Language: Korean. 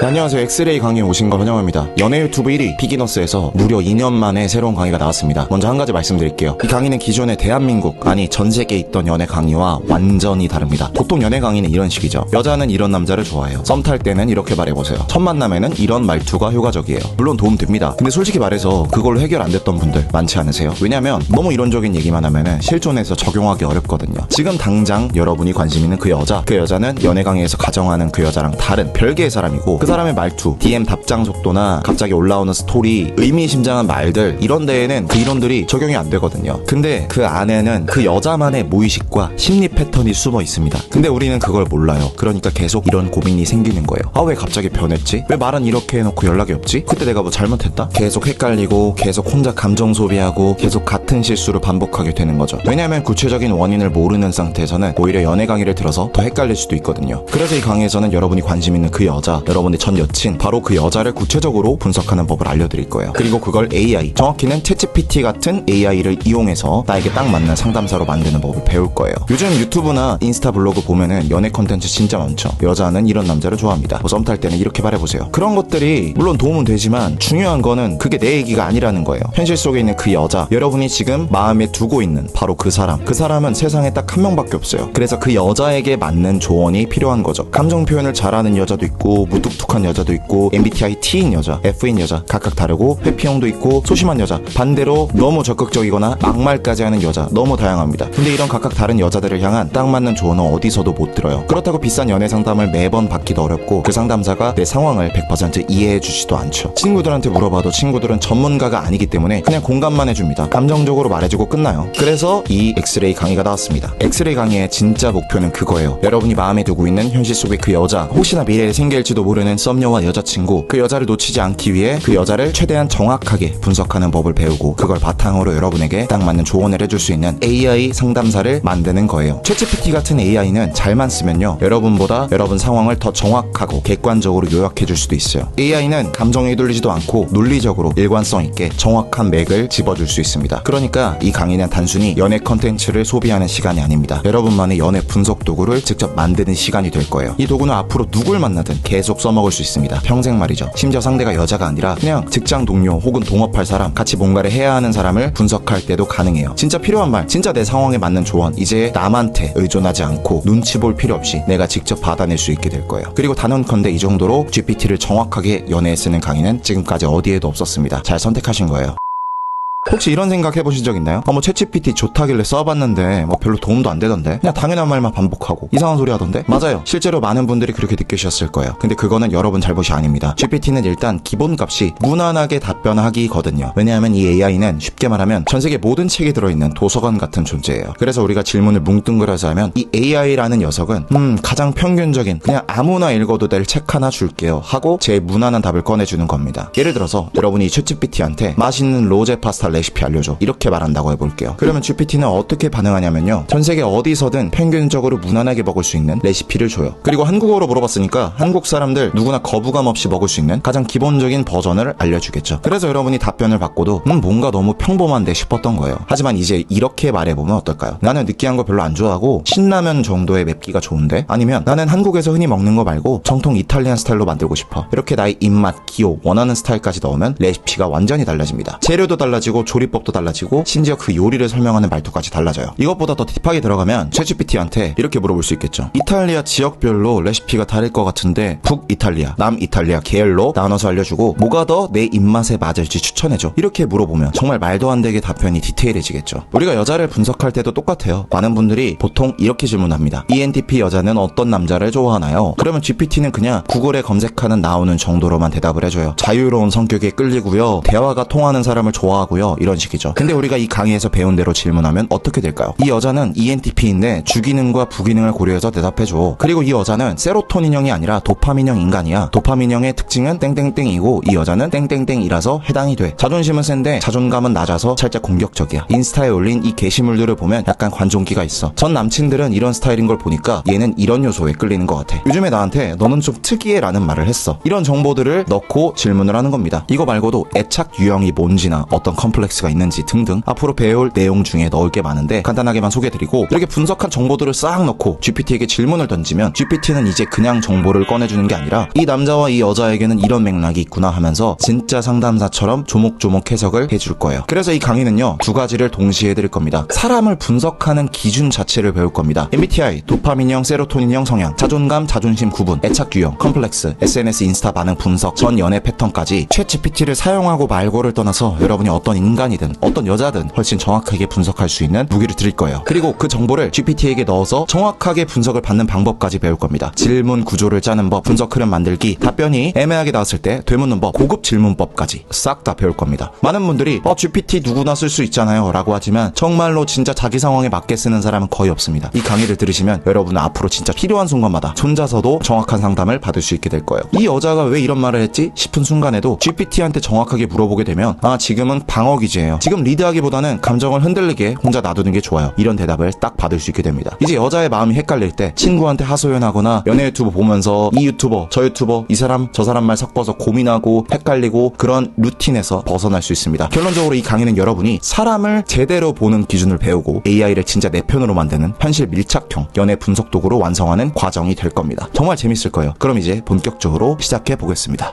네, 안녕하세요. 엑스레이 강의에 오신 걸 환영합니다. 연애 유튜브 1위 비기너스에서 무려 2년 만에 새로운 강의가 나왔습니다. 먼저 한 가지 말씀드릴게요. 이 강의는 기존의 대한민국, 아니 전 세계에 있던 연애 강의와 완전히 다릅니다. 보통 연애 강의는 이런 식이죠. 여자는 이런 남자를 좋아해요. 썸 탈 때는 이렇게 말해보세요. 첫 만남에는 이런 말투가 효과적이에요. 물론 도움됩니다. 근데 솔직히 말해서 그걸로 해결 안 됐던 분들 많지 않으세요? 왜냐면 너무 이론적인 얘기만 하면은 실존에서 적용하기 어렵거든요. 지금 당장 여러분이 관심 있는 그 여자는 연애 강의에서 가정하는 그 여자랑 다른 별개의 사람이고, 그 사람의 말투, DM 답장 속도나 갑자기 올라오는 스토리, 의미심장한 말들, 이런 데에는 그 이론들이 적용이 안 되거든요. 근데 그 안에는 그 여자만의 무의식과 심리 패턴이 숨어 있습니다. 근데 우리는 그걸 몰라요. 그러니까 계속 이런 고민이 생기는 거예요. 아, 왜 갑자기 변했지? 왜 말은 이렇게 해놓고 연락이 없지? 그때 내가 뭐 잘못했다? 계속 헷갈리고 계속 혼자 감정 소비하고 계속 같은 실수를 반복하게 되는 거죠. 왜냐하면 구체적인 원인을 모르는 상태에서는 오히려 연애 강의를 들어서 더 헷갈릴 수도 있거든요. 그래서 이 강의에서는 여러분이 관심 있는 그 여자, 여러분의 전 여친, 바로 그 여자를 구체적으로 분석하는 법을 알려드릴 거예요. 그리고 그걸 AI, 정확히는 챗GPT 같은 AI를 이용해서 나에게 딱 맞는 상담사로 만드는 법을 배울 거예요. 요즘 유튜브나 인스타 블로그 보면은 연애 콘텐츠 진짜 많죠. 여자는 이런 남자를 좋아합니다. 썸 탈 때는 이렇게 말해보세요. 그런 것들이 물론 도움은 되지만 중요한 거는 그게 내 얘기가 아니라는 거예요. 현실 속에 있는 그 여자, 여러분이 지금 마음에 두고 있는 바로 그 사람은 세상에 딱 한 명밖에 없어요. 그래서 그 여자에게 맞는 조언이 필요한 거죠. 감정 표현을 잘하는 여자도 있고, 무뚝뚝한 여자도 있고, MBTI T인 여자, F인 여자, 각각 다르고, 회피형도 있고, 소심한 여자, 반대로 너무 적극적이거나 막말까지 하는 여자, 너무 다양합니다. 근데 이런 각각 다른 여자들을 향한 딱 맞는 조언은 어디서도 못 들어요. 그렇다고 비싼 연애 상담을 매번 받기도 어렵고, 그 상담사가 내 상황을 100% 이해해 주지도 않죠. 친구들한테 물어봐도 친구들은 전문가가 아니기 때문에 그냥 공감만 해줍니다. 감정적으로 말해주고 끝나요. 그래서 이 엑스레이 강의가 나왔습니다. 엑스레이 강의의 진짜 목표는 그거예요. 여러분이 마음에 두고 있는 현실 속의 그 여자, 혹시나 미래에 생길지도 모르는 썸녀와 여자친구, 그 여자를 놓치지 않기 위해 그 여자를 최대한 정확하게 분석하는 법을 배우고, 그걸 바탕으로 여러분에게 딱 맞는 조언을 해줄 수 있는 AI 상담사를 만드는 거예요. 챗GPT 같은 AI는 잘만 쓰면요, 여러분보다 여러분 상황을 더 정확하고 객관적으로 요약해줄 수도 있어요. AI는 감정에 휘둘리지도 않고 논리적으로 일관성 있게 정확한 맥을 집어줄 수 있습니다. 그러니까 이 강의는 단순히 연애 컨텐츠를 소비하는 시간이 아닙니다. 여러분만의 연애 분석 도구를 직접 만드는 시간이 될 거예요. 이 도구는 앞으로 누굴 만나든 계속 써먹을 수 있습니다. 평생 말이죠. 심지어 상대가 여자가 아니라 그냥 직장 동료 혹은 동업할 사람, 같이 뭔가를 해야 하는 사람을 분석할 때도 가능해요. 진짜 필요한 말, 진짜 내 상황에 맞는 조언, 이제 남한테 의존하지 않고 눈치 볼 필요 없이 내가 직접 받아낼 수 있게 될 거예요. 그리고 단언컨대 이 정도로 GPT를 정확하게 연애에 쓰는 강의는 지금까지 어디에도 없었습니다. 잘 선택하신 거예요. 혹시 이런 생각 해보신 적 있나요? 뭐 챗GPT 좋다길래 써봤는데 뭐 별로 도움도 안 되던데, 그냥 당연한 말만 반복하고 이상한 소리 하던데? 맞아요. 실제로 많은 분들이 그렇게 느끼셨을 거예요. 근데 그거는 여러분 잘못이 아닙니다. GPT는 일단 기본값이 무난하게 답변하기거든요. 왜냐하면 이 AI는 쉽게 말하면 전 세계 모든 책이 들어있는 도서관 같은 존재예요. 그래서 우리가 질문을 뭉뚱그려서 하면 이 AI라는 녀석은 가장 평균적인, 그냥 아무나 읽어도 될 책 하나 줄게요 하고 제일 무난한 답을 꺼내주는 겁니다. 예를 들어서 여러분이 챗GPT한테 맛있는 로제 파스타 레시피 알려줘, 이렇게 말한다고 해볼게요. 그러면 GPT는 어떻게 반응하냐면요, 전 세계 어디서든 평균적으로 무난하게 먹을 수 있는 레시피를 줘요. 그리고 한국어로 물어봤으니까 한국 사람들 누구나 거부감 없이 먹을 수 있는 가장 기본적인 버전을 알려주겠죠. 그래서 여러분이 답변을 받고도 뭔가 너무 평범한데 싶었던 거예요. 하지만 이제 이렇게 말해보면 어떨까요? 나는 느끼한 거 별로 안 좋아하고 신라면 정도의 맵기가 좋은데, 아니면 나는 한국에서 흔히 먹는 거 말고 정통 이탈리안 스타일로 만들고 싶어. 이렇게 나의 입맛, 기호, 원하는 스타일까지 넣으면 레시피가 완전히 달라집니다. 재료도 달라지고 조리법도 달라지고 심지어 그 요리를 설명하는 말투까지 달라져요. 이것보다 더 딥하게 들어가면 챗GPT한테 이렇게 물어볼 수 있겠죠. 이탈리아 지역별로 레시피가 다를 것 같은데 북이탈리아, 남이탈리아 계열로 나눠서 알려주고 뭐가 더 내 입맛에 맞을지 추천해줘, 이렇게 물어보면 정말 말도 안 되게 답변이 디테일해지겠죠. 우리가 여자를 분석할 때도 똑같아요. 많은 분들이 보통 이렇게 질문합니다. ENTP 여자는 어떤 남자를 좋아하나요? 그러면 GPT는 그냥 구글에 검색하는 나오는 정도로만 대답을 해줘요. 자유로운 성격에 끌리고요, 대화가 통하는 사람을 좋아하고요, 이런 식이죠. 근데 우리가 이 강의에서 배운 대로 질문하면 어떻게 될까요? 이 여자는 ENTP인데 주기능과 부기능을 고려해서 대답해줘. 그리고 이 여자는 세로토닌형이 아니라 도파민형 인간이야. 도파민형의 특징은 땡땡땡이고 이 여자는 땡땡땡이라서 해당이 돼. 자존심은 센데 자존감은 낮아서 살짝 공격적이야. 인스타에 올린 이 게시물들을 보면 약간 관종기가 있어. 전 남친들은 이런 스타일인 걸 보니까 얘는 이런 요소에 끌리는 것 같아. 요즘에 나한테 너는 좀 특이해 라는 말을 했어. 이런 정보들을 넣고 질문을 하는 겁니다. 이거 말고도 애착 유형이 뭔지나 어떤 컴플렉스 컴플렉스가 있는지 등등 앞으로 배울 내용 중에 넣을 게 많은데 간단하게만 소개드리고, 이렇게 분석한 정보들을 싹 넣고 GPT에게 질문을 던지면 GPT는 이제 그냥 정보를 꺼내주는 게 아니라 이 남자와 이 여자에게는 이런 맥락이 있구나 하면서 진짜 상담사처럼 조목조목 해석을 해줄 거예요. 그래서 이 강의는요, 두 가지를 동시에 해드릴 겁니다. 사람을 분석하는 기준 자체를 배울 겁니다. MBTI, 도파민형, 세로토닌형 성향, 자존감, 자존심 구분, 애착 유형, 컴플렉스, SNS 인스타 반응 분석, 전 연애 패턴까지 챗 GPT를 사용하고 말고를 떠나서 여러분이 어떤 인간이든 어떤 여자든 훨씬 정확하게 분석할 수 있는 무기를 드릴 거예요. 그리고 그 정보를 GPT에게 넣어서 정확하게 분석을 받는 방법까지 배울 겁니다. 질문 구조를 짜는 법, 분석 흐름 만들기, 답변이 애매하게 나왔을 때 되묻는 법, 고급 질문법까지 싹 다 배울 겁니다. 많은 분들이 GPT 누구나 쓸 수 있잖아요 라고 하지만 정말로 진짜 자기 상황에 맞게 쓰는 사람은 거의 없습니다. 이 강의를 들으시면 여러분은 앞으로 진짜 필요한 순간마다 혼자서도 정확한 상담을 받을 수 있게 될 거예요. 이 여자가 왜 이런 말을 했지 싶은 순간에도 GPT한테 정확하게 물어보게 되면, 아, 지금은 방어 기제예요, 지금 리드하기보다는 감정을 흔들리게 혼자 놔두는 게 좋아요, 이런 대답을 딱 받을 수 있게 됩니다. 이제 여자의 마음이 헷갈릴 때 친구한테 하소연하거나 연애 유튜브 보면서 이 유튜버 저 유튜버 이 사람 저 사람 말 섞어서 고민하고 헷갈리고 그런 루틴에서 벗어날 수 있습니다. 결론적으로 이 강의는 여러분이 사람을 제대로 보는 기준을 배우고 AI를 진짜 내 편으로 만드는 현실 밀착형 연애 분석 도구로 완성하는 과정이 될 겁니다. 정말 재밌을 거예요. 그럼 이제 본격적으로 시작해 보겠습니다.